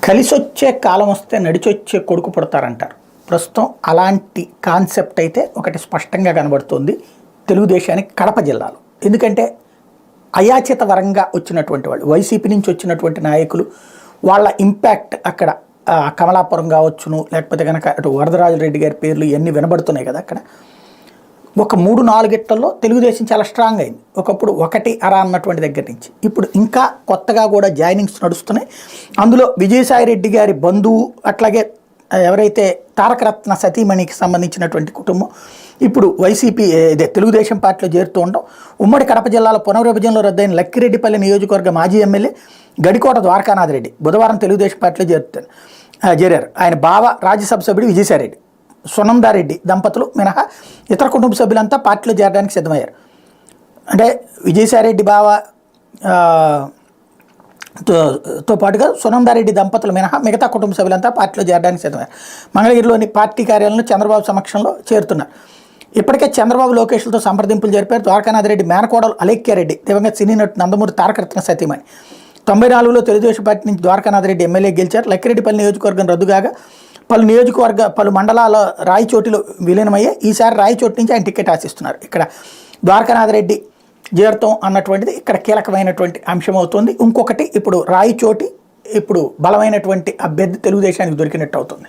కలిసొచ్చే కాలం వస్తే నడిచొచ్చే కొడుకు పుడతారంటారు. ప్రస్తుతం అలాంటి కాన్సెప్ట్ అయితే ఒకటి స్పష్టంగా కనబడుతుంది తెలుగుదేశానికి కడప జిల్లాలో. ఎందుకంటే అయాచిత వరంగా వచ్చినటువంటి వాళ్ళు, వైసీపీ నుంచి వచ్చినటువంటి నాయకులు, వాళ్ళ ఇంపాక్ట్ అక్కడ కమలాపురం కావచ్చును, లేకపోతే కనుక అటు వరదరాజరెడ్డి గారి పేర్లు ఇవన్నీ వినబడుతున్నాయి కదా. అక్కడ ఒక 3-4 గిట్టల్లో తెలుగుదేశం చాలా స్ట్రాంగ్ అయింది. ఒకప్పుడు 1-6 అన్నటువంటి దగ్గర నుంచి ఇప్పుడు ఇంకా కొత్తగా కూడా జాయినింగ్స్ నడుస్తున్నాయి. అందులో విజయసాయిరెడ్డి గారి బంధువు, అట్లాగే ఎవరైతే తారకరత్న సతీమణికి సంబంధించినటువంటి కుటుంబం ఇప్పుడు వైసీపీ తెలుగుదేశం పార్టీలో చేరుతూ ఉండడం. ఉమ్మడి కడప జిల్లాలో పునర్విభజనలో రద్దయిన లక్కిరెడ్డిపల్లి నియోజకవర్గ మాజీ ఎమ్మెల్యే గడికోట ద్వారకానాథ్ రెడ్డి బుధవారం తెలుగుదేశం పార్టీలో చేరారు. ఆయన బావ రాజ్యసభ సభ్యుడు విజయసాయిరెడ్డి, సునందారెడ్డి దంపతులు మినహా ఇతర కుటుంబ సభ్యులంతా పార్టీలో చేరడానికి సిద్ధమయ్యారు. అంటే విజయసాయిరెడ్డి బావ తో పాటుగా సునందారెడ్డి దంపతులు మినహా మిగతా కుటుంబ సభ్యులంతా పార్టీలో చేరడానికి సిద్ధమయ్యారు. మంగళగిరిలోని పార్టీ కార్యాలయంలో చంద్రబాబు సమక్షంలో చేరుతున్నారు. ఇప్పటికే చంద్రబాబు లోకేష్లతో సంప్రదింపులు జరిపారు. ద్వారకానాథ్ రెడ్డి మేనకోడలు అలేఖ్యారెడ్డి దివంగత సినీ నటు నందమూరి తారకరత్న సతీమణి. 94లో తెలుగుదేశం పార్టీ నుంచి ద్వారకానాథ్ రెడ్డి ఎమ్మెల్యే గెలిచారు. లక్కిరెడ్డిపల్లి నియోజకవర్గం రద్దుగాగా పలు మండలాల రాయచోటిలో విలీనమయ్యాయి. ఈసారి రాయచోటి నుంచి ఆయన టికెట్ ఆశిస్తున్నారు. ఇక్కడ ద్వారకానాథ్ రెడ్డి చేరతం అన్నటువంటిది ఇక్కడ కీలకమైనటువంటి అంశం అవుతుంది. ఇంకొకటి, ఇప్పుడు రాయచోటి ఇప్పుడు బలమైనటువంటి అభ్యర్థి తెలుగుదేశానికి దొరికినట్టు అవుతుంది.